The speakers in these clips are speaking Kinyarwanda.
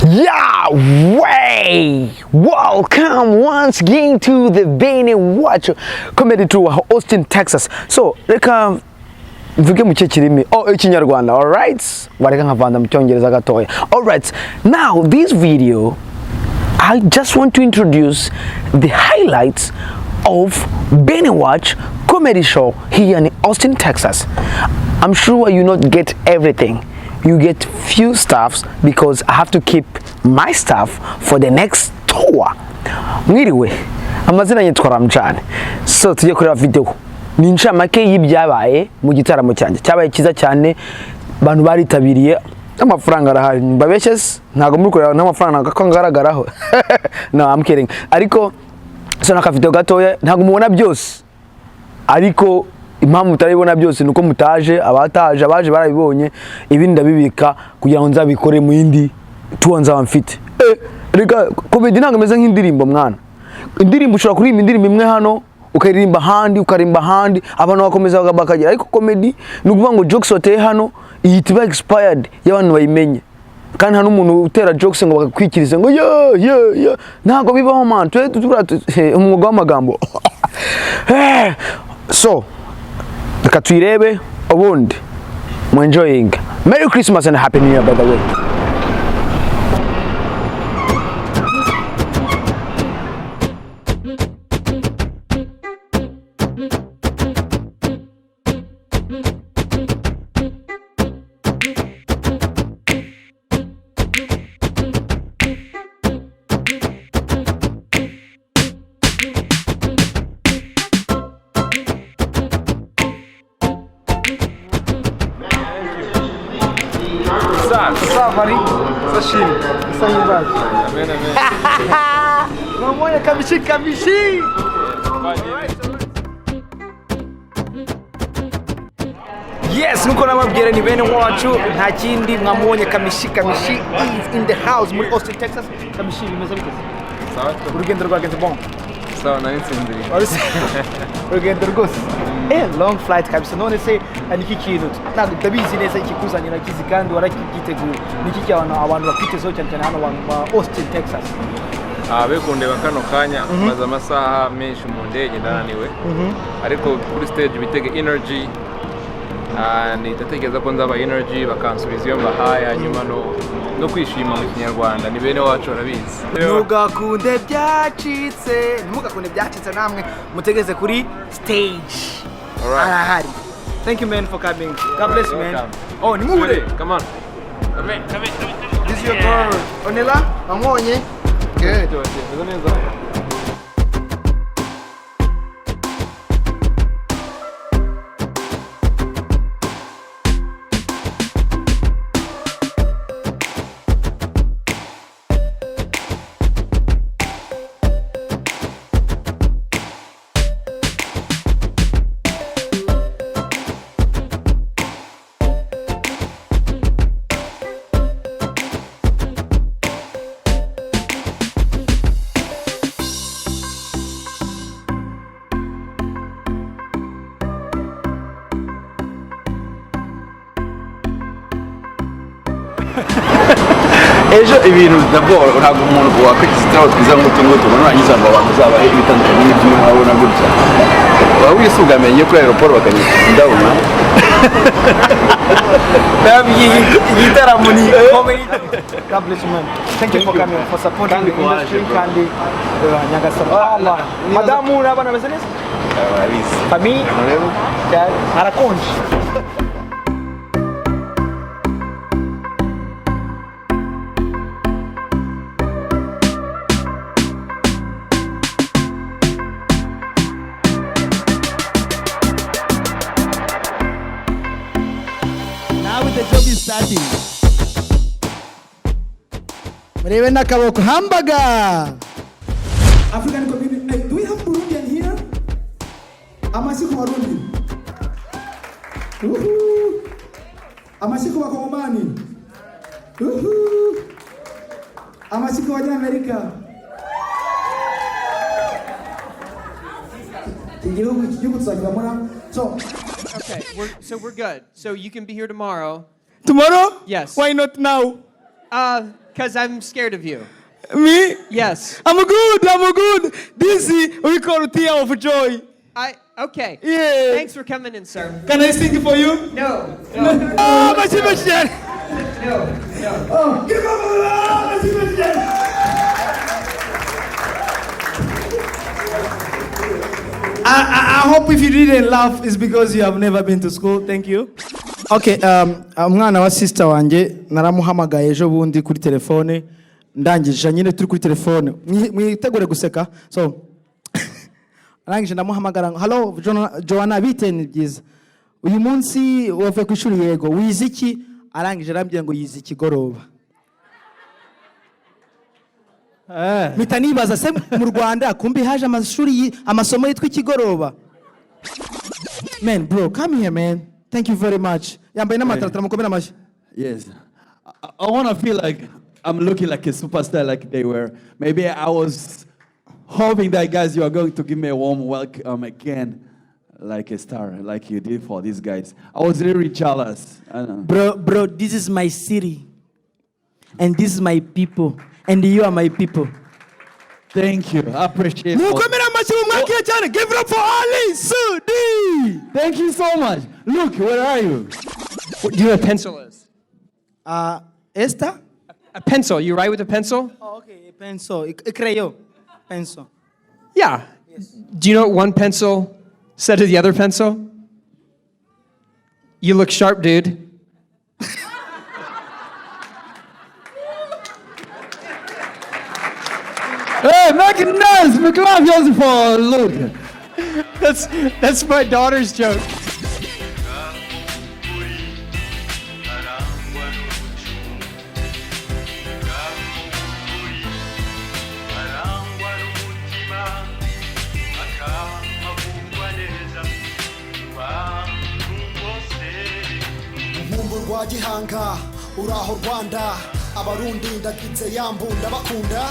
Yeah, way! Welcome once again to the BeneWacu comedy tour Austin, Texas. So, reka mvuge mu kirimi Kinyarwanda, all right? Wareka nkavanda mu cyongereza gatoya. All right. Now, this video I just want to introduce the highlights of BeneWacu comedy show here in Austin, Texas. I'm sure you not get everything. You get few stuffs because I have to keep my stuff for the next tour. Mwiriwe, amazina yitwa Ramjaane. So tujye kureba video. Ni inshamake y'ibyabaye mu gitaramo cyanjye. Cyabaye kiza cyane, abantu baritabiriye, amafaranga arahari. Babeshes ntago muri kureba n'amafaranga ko ngaragaraho. No, I'm kidding. Ariko so naka video gatoya ntago mubona byose. Ariko impamvu mutaribona byose nuko mutaje, abataje abaje barabibonye, ibindi ndabibika kugira ngo nzabikore mu yindi tuwa nzaba mfite. Reka comedy ntago meze nk'indirimbo mwana. Indirimbo ushobora kuririmba indirimbo imwe hano ukaririmba handi ukarimba handi abantu bakomeza bakagira, ariko comedy nukuvuga ngo jokes wateye hano ihita expired y'abantu bayimenye, kandi hano umuntu utera jokes ngo bakakwikirize ngo yo ntago bibaho man, twe umwuga w'amagambo. So reka tuyirebe ubundi mu enjoying. Merry Christmas and Happy New Year, by the way. Safari, sashimi, sahibaji. Amen, amen. Namoya Kamichi. Yes, nuko nababwira ni BeneWacu, nta kindi mwamubonye Kamichi is in the house muri Austin, Texas. Kamichi bimeze bite? Sawa. Urugendo rwagenze bon. Sawa, nari nsinziriye. Urugendo rwose. Long flight kabisa, none se niki kintu ndabizi neza ikikuzanye na kizi kandi warakigiteguye niki cy'abantu bakitezeho cyane cyane hano wa Austin, Texas. Bekundeba kano kanya maze amasaha menshi mu ndege ndananiwe, ariko kuri stage bitege energy, ndatekereza ko nzaba energy bakansubiza iyo mbahaye, hanyuma no kwishima mu Kinyarwanda. Ni BeneWacu arabizi. Ntugakunde byacitse namwe mutegeze kuri stage. Alright. Thank you, man, for coming. God bless you, man. Oh, ni muhure. Come on. Come in. This is your girl. Onela, amwonye. Good. Ejo ibintu d'abord ntabwo umuntu wakwitiraho twiza nk'utungo tubona nyiza ngo abantu zabahe ibitandukanye n'ibyo urabona gutya. Wisugamenye kuri aeroport bakanyita ndabona. Igitaramo ni comedy. God bless you, man. Thank you for coming, for supporting the industry kandi nyagasaba. Allah. Madamu n'abana bese neza? Barabizi. Famille? Harakonje. The job is starting. Mrebe na kaboko hamburger. African community. Hey, do we have Burundian here? Amasiku Warundi. Amasiku wa Kongomani. Amasiku wa Amerika. Okay, we're good. So you can be here tomorrow. Tomorrow? Yes. Why not now? Because I'm scared of you. Me? Yes. I'm good. This we call tear of joy. Okay. Yeah. Thanks for coming in, sir. Can I sing for you? No. Oh, Machi. No. Oh, give up, Machi. I hope if you didn't laugh, it's because you have never been to school. Thank you. Okay, umwana wa sister wanjye naramuhamagaye ejo bundi kuri telefone ndangije nyine turi kuri telefone mwitegure guseka so arangije ndamuhamagara hello Joanna bite ni byiza uyu munsi wavuye ku ishuri yego wize iki arangije arambye ngo yize ikigoroba mpita nibaza se mu Rwanda kumbi haje amasomo yitwa ikigoroba man bro come here man. Thank you very much. Yes. I want to feel like I'm looking like a superstar like they were. Maybe I was hoping that, guys, you are going to give me a warm welcome again, like a star, like you did for these guys. I was really jealous. Bro, this is my city. And this is my people. And you are my people. Thank you. I appreciate it. Give it up for Ali Soudy. Thank you so much. Look, where are you? What do you know what a pencil is? Esther? A pencil. You write with a pencil? Oh, okay. A pencil. A crayon. Pencil. Yeah. Yes. Do you know what one pencil said to the other pencil? You look sharp, dude. Hey, make it nice. Make love yours for Luke. That's my daughter's joke. Rwa Gihanga uraho Rwanda abarundi ndagitse yambunda bakunda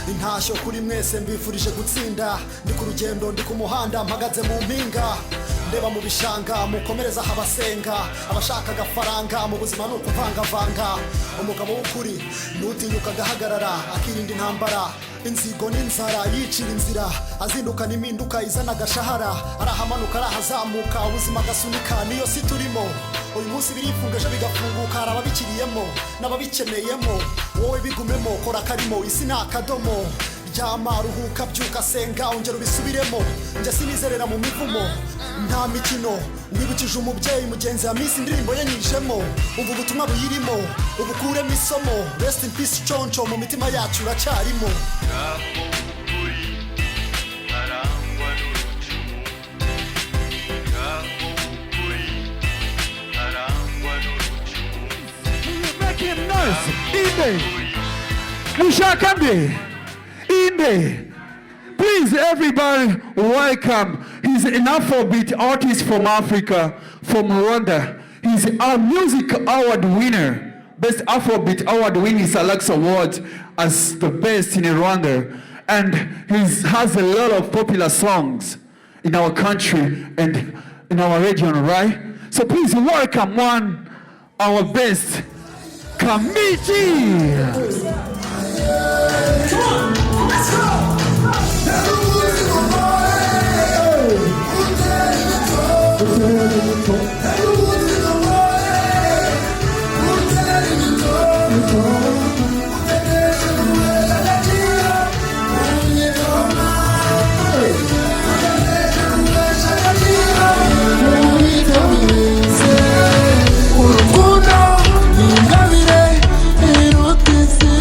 intashyo kuri mwese mbifurije gutsinda ndi ku rugendo ndi ku muhanda mpagaze mu mpinga ndeba mu bishanga mukomereza abasenga abashaka agafaranga mu buzima no kuvangavanga umugabo w'ukuri nutinyuka gahagarara akirinda intambara inzigo n'inzara yicira inzira azinduka n'impinduka izana agashahara arahamanuka arahazamuka ubuzima gasunika niyo si turimo uyu munsi birifungeje bigafunguka arababikiriyemo n'ababikeneyemo wowe bigumemo kora karimo isi nakadomo ryama ruhuka byuka senga ongera ubisubiremo njye sinizerera mu mivumo nta mikino wibukije umubyeyi mugenzi amisi indirimbo ye nyijemo umva ubutumwa buyirimo ubukuremo isomo rest in peace choncho mu mitima yacu uracyarimo Inde, Mushakande, Inde. Please, everybody, welcome. He's an Afrobeat artist from Africa, from Rwanda. He's a music award winner, best Afrobeat award winning Salax Award as the best in Rwanda. And he has a lot of popular songs in our country and in our region, right? So please welcome our best, Kamichi. Rukundo ni ingabire iruta isi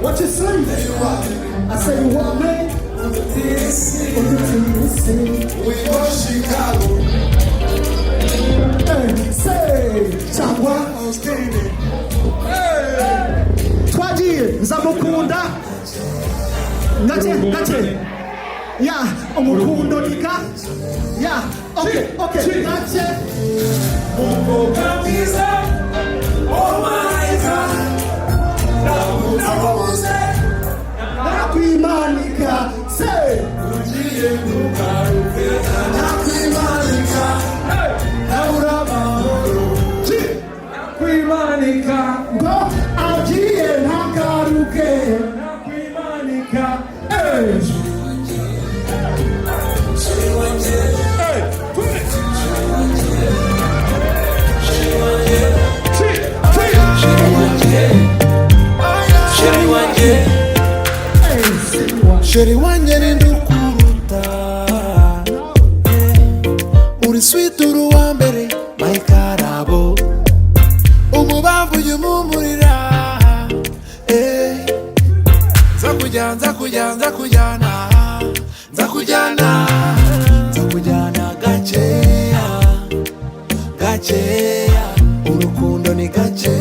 What you say? I say you want me? We go Chicago. Hey, say Changwa. Hey, twagiye nzamukunda. Gache. Yeah, umukundo nika. Yeah, okay, gache. Mungo kabisa. Oh my God. Nakwimanika, say. Nakwimanika, naura mahoro. Nakwimanika, go agiye nakaruke. Nakwimanika, hey. Sheri wanje nindukuruta uri sweet uru wambere my karabo umubavu yumumurira nzakujyana gacheya urukundo ni gacheya